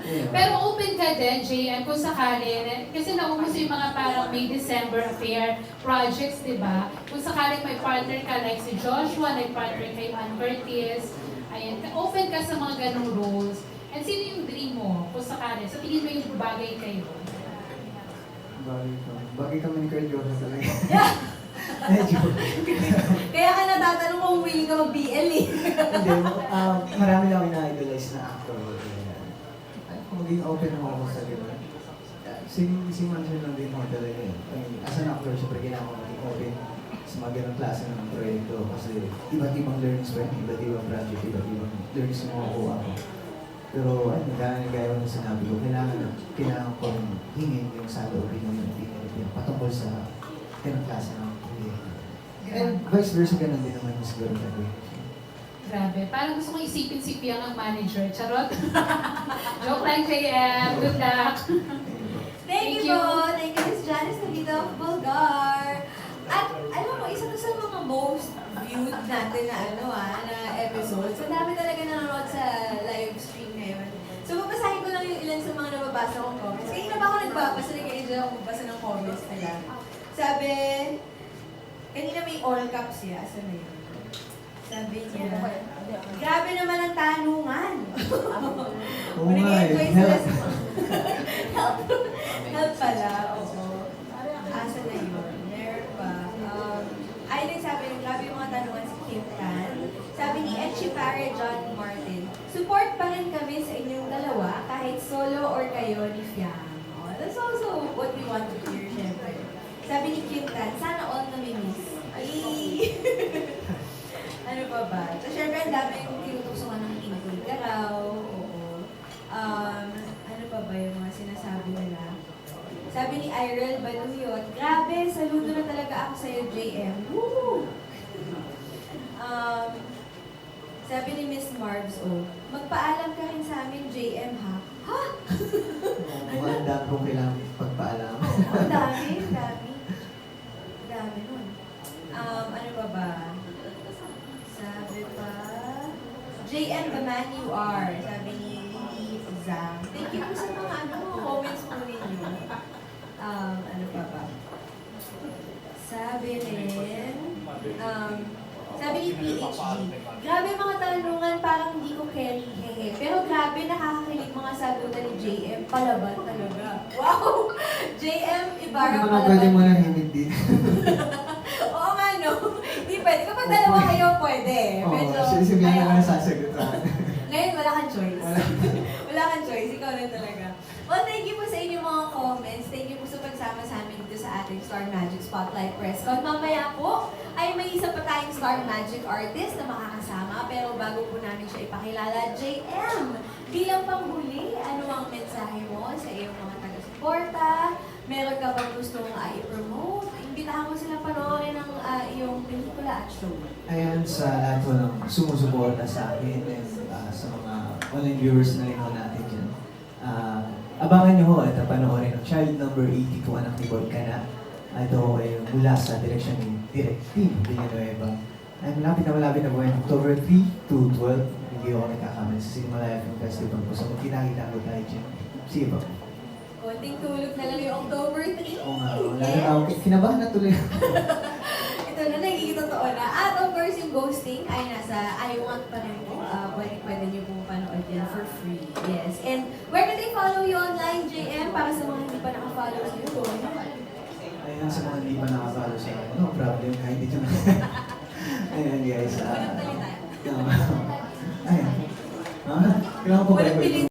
Pero open ka din, JM, kung sakali, kasi nauuso yung mga parang May December affair projects, di ba? Kung sakali may partner ka, like si Joshua, nag-partner kay Ann Curtis, ayan, open ka sa mga ganong roles. And sino yung dream mo, kung sakali? Sa tingin mo yung bagay kayo? Bagay kami ni Carl Jordan talaga. Kaya ka natatanong kung willing ka mag-BL eh. Hindi, marami lang ako na-idolize na actor. Kung maging open naman ako sa gano'n. Si Mansion lang din ako talaga yun. As an actor, syempre kailangan ko maging open sa mga ganong klase ng proyekto. Kasi iba't ibang learnings pa yun, iba't ibang project, iba't ibang learnings na makukuha ko. Pero ano, gaya ko na sinabi ko, kailangan ko hingin yung saloobin yung patungkol sa ganong klase ng proyekto. And vice versa, ganun din naman yung siguro gagawin. Grabe, parang gusto kong isipin si Piang ang manager. Charot! Joke lang, JM. Good luck! Thank you po! Thank you, Miss Janice Navito of Bulgar! At alam mo, isa to sa mga most viewed natin na episodes. So dami talaga nanonood sa live stream ngayon. So babasahin ko lang yung ilan sa mga nababasa kong comments. Kaya na ba ako nagbabasa, nag-enjoy ako magbasa ng comments nila. Sabi, kanina may all caps siya. Asan na yun? Sabi niya, grabe naman ang tanungan. Oo nga eh. Help pala, oo. Asa na yun? Meron pa. Ay, nagsabi ng grabe yung mga tanungan si Kim Tan. Sabi ni Etchipare John Martin, support pa rin kami sa inyong dalawa kahit solo or kayo ni Fiang. Oh, that's also what we want to hear, syempre. Sabi ni Kim Tan, sana all nami-miss. Ay! Ano pa ba? So, syempre, ang dami yung tinutuksungan ng Ingrid Garaw. Oo. Ano pa ba yung mga sinasabi nila? Sabi ni Irel Banuyot, grabe, saludo na talaga ako sa'yo, JM. Woo! Sabi ni Miss Marbs, magpaalam ka rin sa amin, JM, ha? Ha? Mukhang dami kong kailangan pagpaalam. Ang dami, ang dami. Ang dami nun. Ano pa ba? Sabi pa, JM, the man you are. Sabi ni Lily Zhang. Thank you po sa mga comments po ninyo. Ano pa ba? Sabi rin, sabi ni PhD, grabe mga tanungan, parang hindi ko carry, hehe. Pero grabe, nakakakilig mga sagutan ni JM, palaban talaga. Wow! JM, Ibarra Ano palaban. pwede mo nang himid din? Oo nga, no? Hindi pwede. Kapag dalawa kayo, pwede. Medyo, Oo, sisigayan na lang nasasagutan. ngayon, wala kang choice. Wala kang choice. Ikaw na talaga. Well, thank you po sa inyong mga comments. Thank you po sa pagsama sa amin dito sa ating Star Magic Spotlight Press Con. Mamaya po ay may isa pa tayong Star Magic artist na makakasama. Pero bago po namin siya ipakilala, JM, bilang panghuli, ano ang mensahe mo sa iyong mga taga-suporta? Meron ka bang gustong i-promote? Imbitahan mo silang panoorin ng iyong pelikula at show. Ayan, sa lahat po ng sumusuporta sa akin and sa mga online viewers na rin ho natin dyan. Abangan nyo ho at panoorin ang Child Number 82, Anak ni Boy Kana. Ito ho ay mula sa direksyon ni Direct Team Villanueva. Ay malapit na po yun, October 3 to 12. Hindi ko kami kakamit sa Cinemalaya Film Festival po. So magkita-kita ko tayo dyan. See you po. Konting tulog na lang yung October 3. Oo nga, wala na ako. Kinabahan na tuloy. Ito na, nagiging totoo na. At of course, yung ghosting ay nasa I Want pa rin po. Pwede niyo pong panood yan for free. Yes. And where can they follow you online, JM? Para sa mga hindi pa nakafollow sa iyo. Ayan, sa mga hindi pa nakapalo sa akin, no problem, kahit dito na. Ayan guys. Walang talitan. Ayan. Kailangan po Walang pilit.